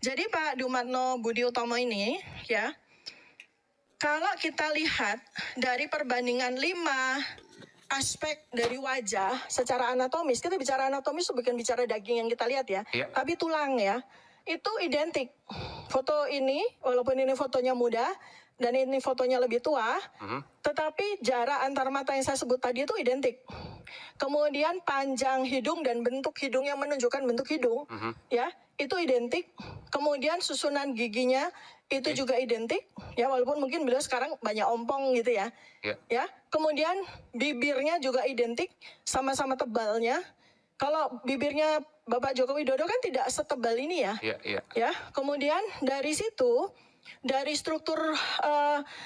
Jadi Pak Dumatno Budi Utomo ini ya, kalau kita lihat dari perbandingan 5 aspek dari wajah secara anatomis, kita bicara anatomis bukan bicara daging yang kita lihat ya, tapi tulang ya, itu identik. Foto ini, walaupun ini fotonya muda dan ini fotonya lebih tua, tetapi jarak antar mata yang saya sebut tadi itu identik. Kemudian panjang hidung dan bentuk hidung yang menunjukkan bentuk hidung, ya, itu identik. Kemudian susunan giginya itu juga identik, ya, walaupun mungkin beliau sekarang banyak ompong gitu ya. Ya, kemudian bibirnya juga identik, sama-sama tebalnya. Kalau bibirnya Bapak Joko Widodo kan tidak setebal ini ya. Ya, kemudian dari situ, dari struktur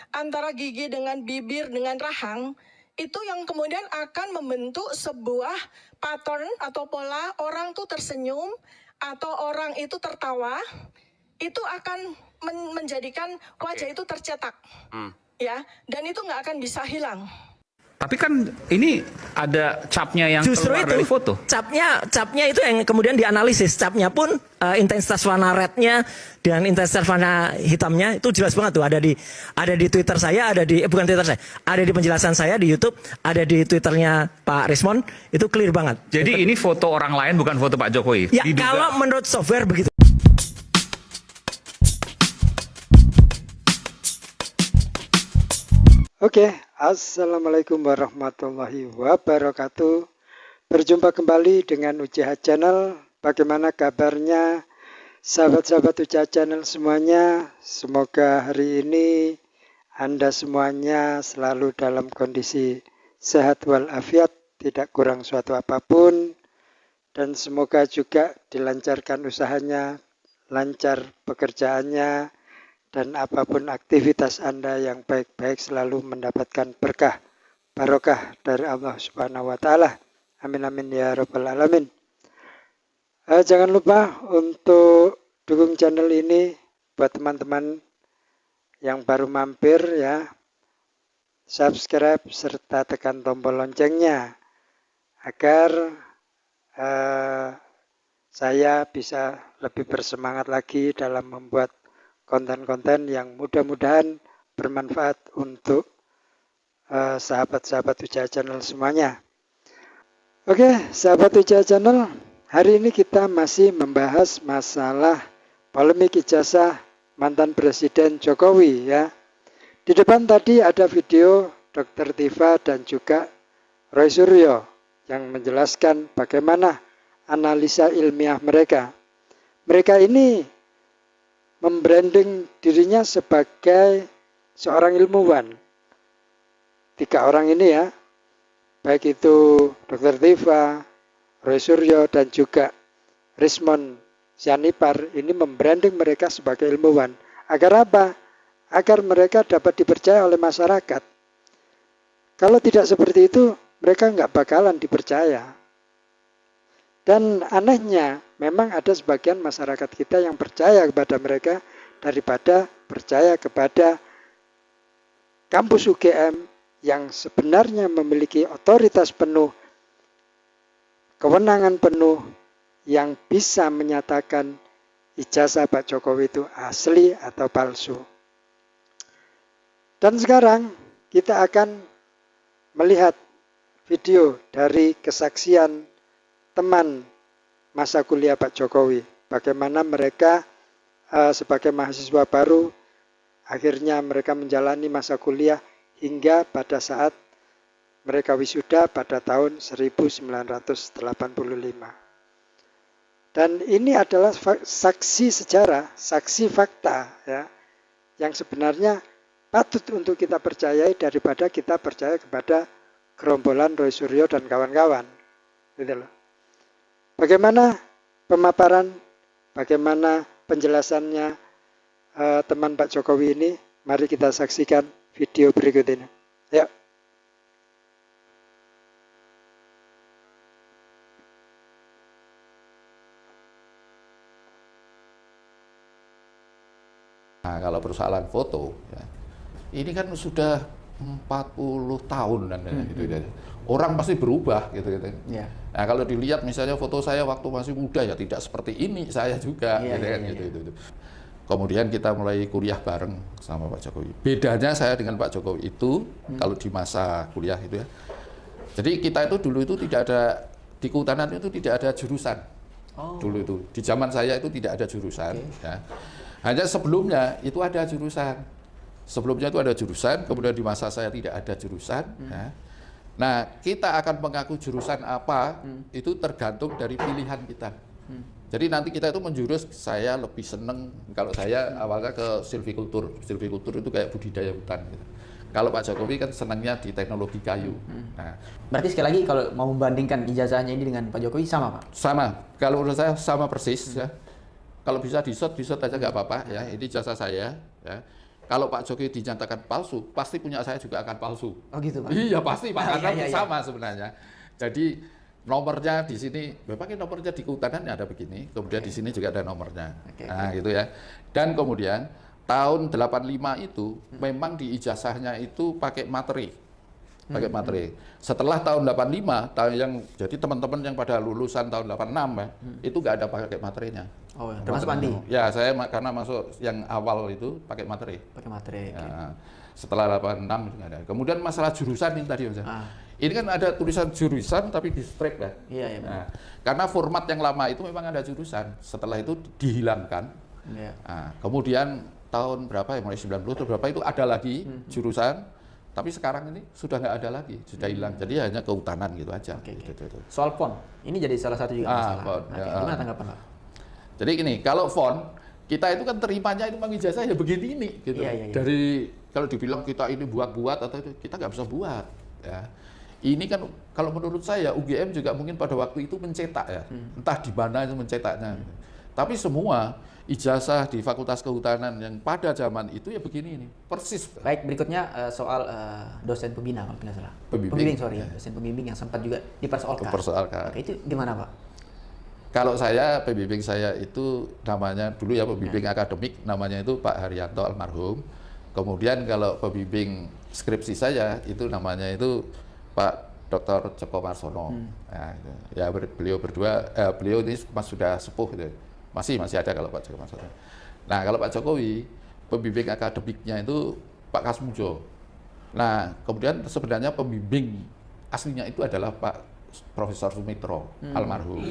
antara gigi dengan bibir dengan rahang, itu yang kemudian akan membentuk sebuah pattern atau pola orang tuh tersenyum atau orang itu tertawa, itu akan menjadikan wajah itu tercetak, ya, dan itu nggak akan bisa hilang. Tapi kan ini ada capnya yang justru keluar itu, dari foto. Capnya itu yang kemudian dianalisis. Capnya pun intensitas warna rednya dan intensitas warna hitamnya itu jelas banget tuh. Ada di Twitter saya, bukan Twitter saya, ada di penjelasan saya di YouTube, ada di Twitternya Pak Rismon, itu clear banget. Jadi ini foto orang lain, bukan foto Pak Jokowi. Ya, kalau menurut software begitu. Oke, Assalamualaikum warahmatullahi wabarakatuh. Berjumpa kembali dengan UCH Channel. Bagaimana kabarnya sahabat-sahabat UCH Channel semuanya? Semoga hari ini Anda semuanya selalu dalam kondisi sehat walafiat, tidak kurang suatu apapun. Dan semoga juga dilancarkan usahanya, lancar pekerjaannya, dan apapun aktivitas Anda yang baik-baik selalu mendapatkan berkah, barokah dari Allah Subhanahu wa Ta'ala. Amin amin ya Rabbal Alamin. Jangan lupa untuk dukung channel ini buat teman-teman yang baru mampir ya. Subscribe serta tekan tombol loncengnya agar saya bisa lebih bersemangat lagi dalam membuat konten-konten yang mudah-mudahan bermanfaat untuk sahabat-sahabat UCH Channel semuanya. Oke, sahabat UCH Channel, hari ini kita masih membahas masalah polemik ijazah mantan Presiden Jokowi ya. Di depan tadi ada video Dr. Tifa dan juga Roy Suryo yang menjelaskan bagaimana analisa ilmiah mereka. Mereka ini membranding dirinya sebagai seorang ilmuwan. 3 orang ini ya, baik itu Dr. Tifa, Roy Suryo, dan juga Rismon Sianipar, ini membranding mereka sebagai ilmuwan. Agar apa? Agar mereka dapat dipercaya oleh masyarakat. Kalau tidak seperti itu, mereka nggak bakalan dipercaya. Dan anehnya, memang ada sebagian masyarakat kita yang percaya kepada mereka daripada percaya kepada kampus UGM yang sebenarnya memiliki otoritas penuh, kewenangan penuh yang bisa menyatakan ijazah Pak Jokowi itu asli atau palsu. Dan sekarang kita akan melihat video dari kesaksian teman masa kuliah Pak Jokowi, bagaimana mereka sebagai mahasiswa baru akhirnya mereka menjalani masa kuliah hingga pada saat mereka wisuda pada tahun 1985. Dan ini adalah saksi sejarah, saksi fakta ya, yang sebenarnya patut untuk kita percayai daripada kita percaya kepada gerombolan Roy Suryo dan kawan-kawan. Gitu loh. Bagaimana pemaparan, bagaimana penjelasannya teman Pak Jokowi ini? Mari kita saksikan video berikut ini. Ya. Nah, kalau persoalan foto, ya, ini kan sudah 40 tahun dan gitu. Orang pasti berubah gitu. Iya. Nah, kalau dilihat misalnya foto saya waktu masih muda ya tidak seperti ini saya juga gitu. Kemudian kita mulai kuliah bareng sama Pak Jokowi. Bedanya saya dengan Pak Jokowi itu kalau di masa kuliah itu ya. Jadi kita itu dulu itu tidak ada di kehutanan itu tidak ada jurusan. Dulu itu di zaman saya itu tidak ada jurusan ya. Hanya sebelumnya itu ada jurusan. Sebelumnya itu ada jurusan, kemudian di masa saya tidak ada jurusan ya. Nah, kita akan mengaku jurusan apa itu tergantung dari pilihan kita. Jadi nanti kita itu menjurus, saya lebih seneng, kalau saya awalnya ke silvikultur. Silvikultur itu kayak budidaya hutan gitu. Kalau Pak Jokowi kan senangnya di teknologi kayu. Nah, Berarti sekali lagi kalau mau membandingkan ijazahnya ini dengan Pak Jokowi sama Pak? sama, kalau menurut saya sama persis ya. Kalau bisa di-shot aja nggak apa-apa ya, ini jasa saya ya. Kalau Pak Jokowi dinyatakan palsu, pasti punya saya juga akan palsu. Oh gitu Pak? Iya pasti Pak, karena iya. sama sebenarnya. Jadi nomornya di sini, memang nomornya di kehutanan ada begini, kemudian di sini juga ada nomornya. Nah gitu ya. Dan kemudian tahun 85 itu memang di ijazahnya itu pakai materi. Pakai materi. Setelah tahun 85, jadi teman-teman yang pada lulusan tahun 86 ya, itu nggak ada pakai materinya. Oh, termasuk Andi? Ya, saya karena masuk yang awal itu pakai materi. Pakai materi. Ya, setelah 86 itu nggak ada. Kemudian masalah jurusan ini tadi, Mas. Ini kan ada tulisan jurusan tapi di strip ya. Iya. Nah, karena format yang lama itu memang ada jurusan. Setelah itu dihilangkan. Iya. Nah, kemudian tahun berapa ya, mulai 90 atau berapa itu ada lagi jurusan. Tapi sekarang ini sudah nggak ada lagi, sudah hilang. Jadi hanya kehutanan gitu aja. Gitu. Soal font, ini jadi salah satu juga masalah. Font, Gimana tanggapan Pak? Jadi gini, kalau font kita itu kan terimanya itu memang ijazah ya begini ini gitu. Iya. Dari kalau dibilang kita ini buat atau itu kita nggak bisa buat ya. Ini kan kalau menurut saya UGM juga mungkin pada waktu itu mencetak ya. Entah di mana itu mencetaknya. Tapi semua ijazah di Fakultas Kehutanan yang pada zaman itu ya begini ini, persis. Baik, berikutnya soal dosen pembina kalau tidak salah. Pembimbing, dosen pembimbing yang sempat juga dipersoalkan. Dipersoalkan. Oke, itu gimana Pak? Kalau saya, pembimbing saya itu namanya dulu ya pembimbing akademik, namanya itu Pak Haryanto almarhum. Kemudian kalau pembimbing skripsi saya itu namanya itu Pak Dr. Joko Marsono. Nah, itu. Ya beliau berdua, beliau ini sudah sepuh gitu. Masih ada kalau Pak Joko Marsono. Nah, kalau Pak Jokowi, pembimbing akademiknya itu Pak Kasmujo. Nah, kemudian sebenarnya pembimbing aslinya itu adalah Pak Profesor Sumitro almarhum.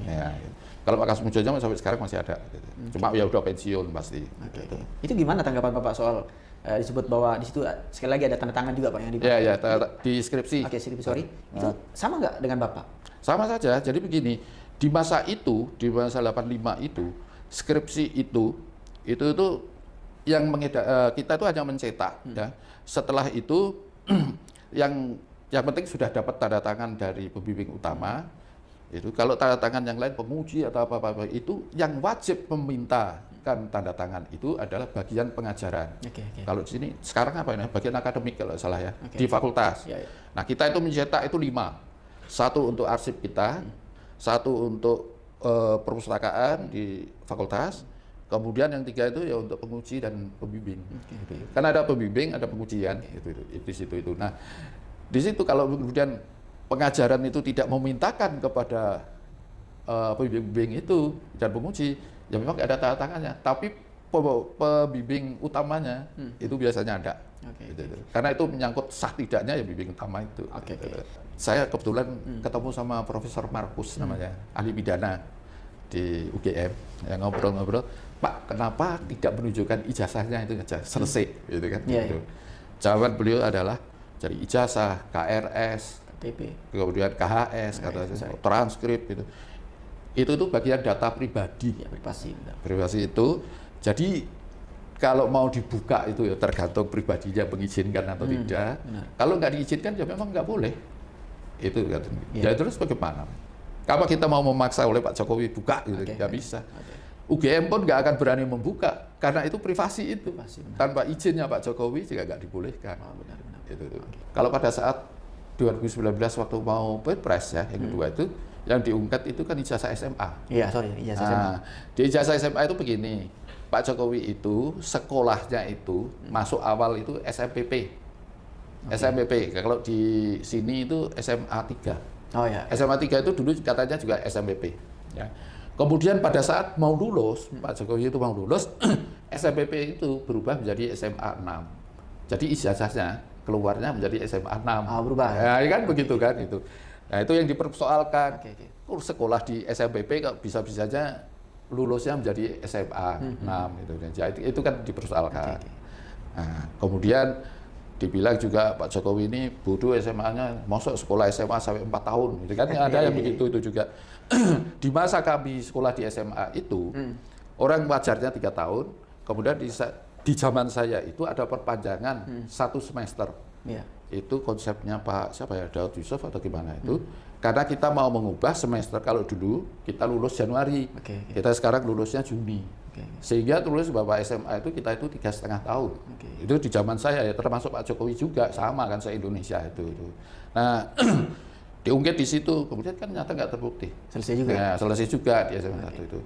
Ya, gitu. Kalau Pak Kasmujo sampai sekarang masih ada. Gitu. Cuma ya udah pensiun pasti. Gitu. Itu gimana tanggapan Bapak soal disebut bahwa di situ sekali lagi ada tanda tangan juga Pak yang dipakai? Ya, di skripsi. Oke, skripsi, sorry. Itu sama nggak dengan Bapak? Sama saja. Jadi begini, di masa 85 itu, skripsi itu yang kita itu hanya mencetak ya. Setelah itu yang penting sudah dapat tanda tangan dari pembimbing utama. Itu kalau tanda tangan yang lain penguji atau apa-apa itu yang wajib memintakan tanda tangan itu adalah bagian pengajaran. Kalau di sini sekarang apa ini? Bagian akademik kalau salah ya, di fakultas. Nah, kita itu mencetak itu 5. 1 untuk arsip kita, 1 untuk perpustakaan di fakultas, kemudian yang 3 itu ya untuk penguji dan pembimbing. Kan ada pembimbing, ada pengujian di situ itu. Nah, di situ kalau kemudian pengajaran itu tidak memintakan kepada pembimbing itu dan penguji, ya memang ada tanda tangannya. Tapi pembimbing utamanya itu biasanya ada. Karena itu menyangkut sah tidaknya ya pembimbing utama itu. Saya kebetulan ketemu sama Profesor Markus namanya, ahli pidana di UGM, yang ngobrol-ngobrol, Pak, kenapa tidak menunjukkan ijazahnya itu aja selesai, gitu kan? Jawaban beliau adalah dari ijazah, KRS, kemudian KHS, transkrip gitu. Itu tuh bagian data pribadi. Privasi itu. Jadi kalau mau dibuka itu ya tergantung pribadinya mengizinkan atau tidak. Kalau nggak diizinkan ya memang nggak boleh. Itu kan. Ya terus bagaimana? Kalau kita mau memaksa oleh Pak Jokowi buka gitu, nggak bisa. UGM pun nggak akan berani membuka karena itu privasi itu. Tanpa izinnya Pak Jokowi juga nggak dibolehkan. Kalau pada saat 2019 waktu mau Pilpres ya, yang kedua itu yang diungkap itu kan ijazah SMA. Ijazah SMA. Di ijazah SMA itu begini, Pak Jokowi itu sekolahnya itu masuk awal itu SMPP. SMPP. Kalau di sini itu SMA 3. Oh ya. SMA 3 itu dulu katanya juga SMPP. Ya. Kemudian pada saat mau lulus, Pak Jokowi itu mau lulus, SMPP itu berubah menjadi SMA 6. Jadi ijazahnya keluarnya menjadi SMA 6. Berubah. Ya, kan begitu kan itu. Nah, itu yang dipersoalkan. Oke. Sekolah di SMPP kok bisa-bisanya lulusnya menjadi SMA 6 gitu. Jadi itu kan dipersoalkan. Nah, kemudian dibilang juga Pak Jokowi ini bodoh SMA-nya, masuk sekolah SMA sampai 4 tahun. Gitu kan ada yang begitu itu juga. Di masa kami sekolah di SMA itu orang wajarnya 3 tahun, kemudian di zaman saya itu ada perpanjangan 1 semester. Iya. Itu konsepnya Pak siapa ya, Daud Yusuf atau gimana itu, karena kita mau mengubah semester. Kalau dulu kita lulus Januari, kita sekarang lulusnya Juni, sehingga lulus Bapak SMA itu kita itu 3,5 tahun. Itu di zaman saya ya, termasuk Pak Jokowi juga sama kan, se-Indonesia itu. Nah diungkit di situ, kemudian kan nyata nggak terbukti. Selesai juga. Nah, selesai juga di SMA 1 itu.